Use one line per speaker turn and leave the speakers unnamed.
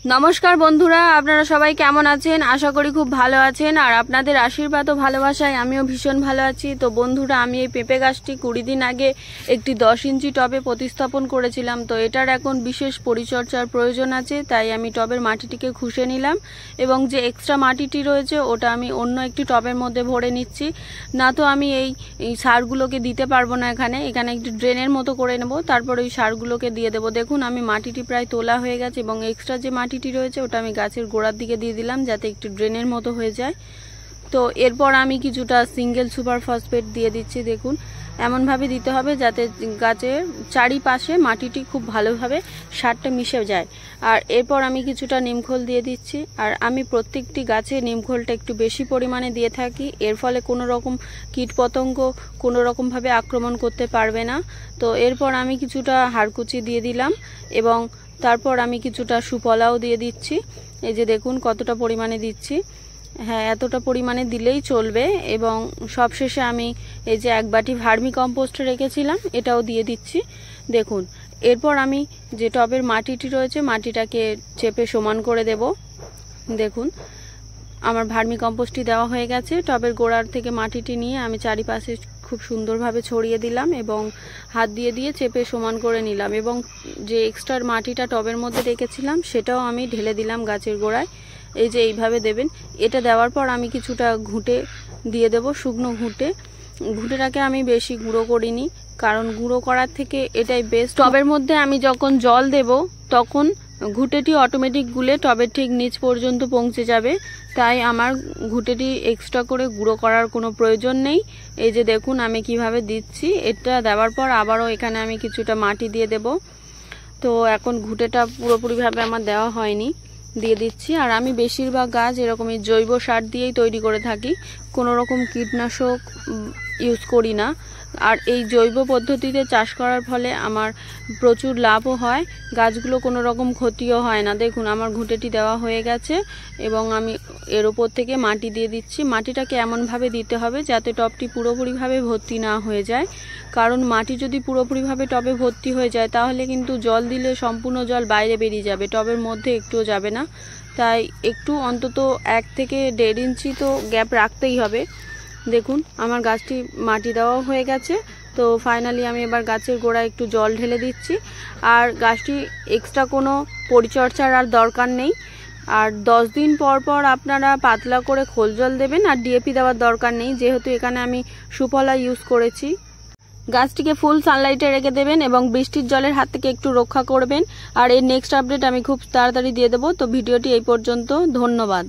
নমস্কার বন্ধুরা, আপনারা সবাই কেমন আছেন? আশা করি খুব ভালো আছেন। আর আপনাদের আশীর্বাদ ও ভালোবাসায় আমিও ভীষণ ভালো আছি। তো বন্ধুরা, আমি এই পেঁপে গাছটি 20 দিন আগে একটি 10 ইঞ্চি টবে প্রতিস্থাপন করেছিলাম। তো এটার এখন বিশেষ পরিচর্যার প্রয়োজন আছে, তাই আমি টবের মাটিটিকে খুশে নিলাম এবং যে এক্সট্রা মাটিটি রয়েছে ওটা আমি অন্য একটি টবের মধ্যে ভরে নিচ্ছি। না তো আমি এই সারগুলোকে দিতে পারবো না, এখানে একটি ড্রেনের মতো করে নেব, তারপর ওই সারগুলোকে দিয়ে দেবো। দেখুন, আমি মাটিটি প্রায় তোলা হয়ে গেছে এবং এক্সট্রা যে মাটিটি রয়েছে ওটা আমি গাছের গোড়ার দিকে দিয়ে দিলাম, যাতে একটু ড্রেনের মতো হয়ে যায়। তো এরপর আমি কিছুটা সিঙ্গেল সুপার ফসফেট দিয়ে দিচ্ছি। দেখুন, এমনভাবে দিতে হবে যাতে গাছের চারিপাশে মাটিটি খুব ভালোভাবে সারটা মিশে যায়। আর এরপর আমি কিছুটা নিমখোল দিয়ে দিচ্ছি। আর আমি প্রত্যেকটি গাছে নিমখোলটা একটু বেশি পরিমাণে দিয়ে থাকি, এর ফলে কোনো রকম কীটপতঙ্গ কোনো রকমভাবে আক্রমণ করতে পারবে না। তো এরপর আমি কিছুটা হাড়কুচি দিয়ে দিলাম এবং তারপর আমি কিছুটা সুফলাও দিয়ে দিচ্ছি। এই যে দেখুন কতটা পরিমাণে দিচ্ছি। হ্যাঁ, এতটা পরিমাণে দিলেই চলবে। এবং সবশেষে আমি এই যে 1 বাটি ভার্মি কম্পোস্ট রেখেছিলাম এটাও দিয়ে দিচ্ছি। দেখুন, এরপর আমি যে টবের মাটিটি রয়েছে মাটিটাকে চেপে সমান করে দেব। দেখুন, আমার ভার্মি কম্পোস্টটি দেওয়া হয়ে গেছে। টবের গোড়ার থেকে মাটিটি নিয়ে আমি চারিপাশে খুব সুন্দরভাবে ছড়িয়ে দিলাম এবং হাত দিয়ে দিয়ে চেপে সমান করে নিলাম। এবং যে এক্সট্রা মাটিটা টবের মধ্যে রেখেছিলাম সেটাও আমি ঢেলে দিলাম গাছের গোড়ায়। এই যে এইভাবে দেবেন। এটা দেওয়ার পর আমি কিছুটা ঘুঁটে দিয়ে দেব, শুকনো ঘুঁটে। ঘুঁটেটাকে আমি বেশি গুঁড়ো করিনি, কারণ গুঁড়ো করার থেকে এটাই বেস্ট। টবের মধ্যে আমি যখন জল দেব তখন ঘুঁটেটি অটোমেটিক গুলে টবের ঠিক নিচ পর্যন্ত পৌঁছে যাবে, তাই আমার ঘুঁটেটি এক্সট্রা করে গুঁড়ো করার কোনো প্রয়োজন নেই। এই যে দেখুন আমি কিভাবে দিচ্ছি। এটা দেওয়ার পর আবারও এখানে আমি কিছুটা মাটি দিয়ে দেব। তো এখন ঘুঁটেটা পুরোপুরিভাবে আমার দেওয়া হয়নি, দিয়ে দিচ্ছি। আর আমি বেশিরভাগ গাছ এরকমই জৈব সার দিয়েই তৈরি করে থাকি, কোনো রকম কীটনাশক ইউজ করি না। আর এই জৈব পদ্ধতিতে চাষ করার ফলে আমার প্রচুর লাভও হয়, গাছগুলো কোনো রকম ক্ষতিও হয় না। দেখুন, আমার ঘুঁটেটি দেওয়া হয়ে গেছে এবং আমি এর ওপর থেকে মাটি দিয়ে দিচ্ছি। মাটিটাকে এমনভাবে দিতে হবে যাতে টবটি পুরোপুরিভাবে ভর্তি না হয়ে যায়, কারণ মাটি যদি পুরোপুরিভাবে টবে ভর্তি হয়ে যায় তাহলে কিন্তু জল দিলে সম্পূর্ণ জল বাইরে বেরিয়ে যাবে, টবের মধ্যে একটুও যাবে না। তাই একটু অন্তত 1 থেকে 1.5 ইঞ্চি তো গ্যাপ রাখতেই হবে। দেখুন, আমার গাছটি মাটি দেওয়া হয়ে গেছে। তো ফাইনালি আমি এবার গাছের গোড়ায় একটু জল ঢেলে দিচ্ছি। আর গাছটি এক্সট্রা কোনো পরিচর্যার আর দরকার নেই। আর 10 দিন পর পর আপনারা পাতলা করে খোল জল দেবেন, আর ডিএপি দেওয়ার দরকার নেই, যেহেতু এখানে আমি সুফলা ইউজ করেছি। গাছটিকে ফুল সানলাইটে রেখে দেবেন এবং বৃষ্টির জলের হাত থেকে একটু রক্ষা করবেন। আর এর নেক্সট আপডেট আমি খুব তাড়াতাড়ি দিয়ে দেবো। তো ভিডিওটি এই পর্যন্ত, ধন্যবাদ।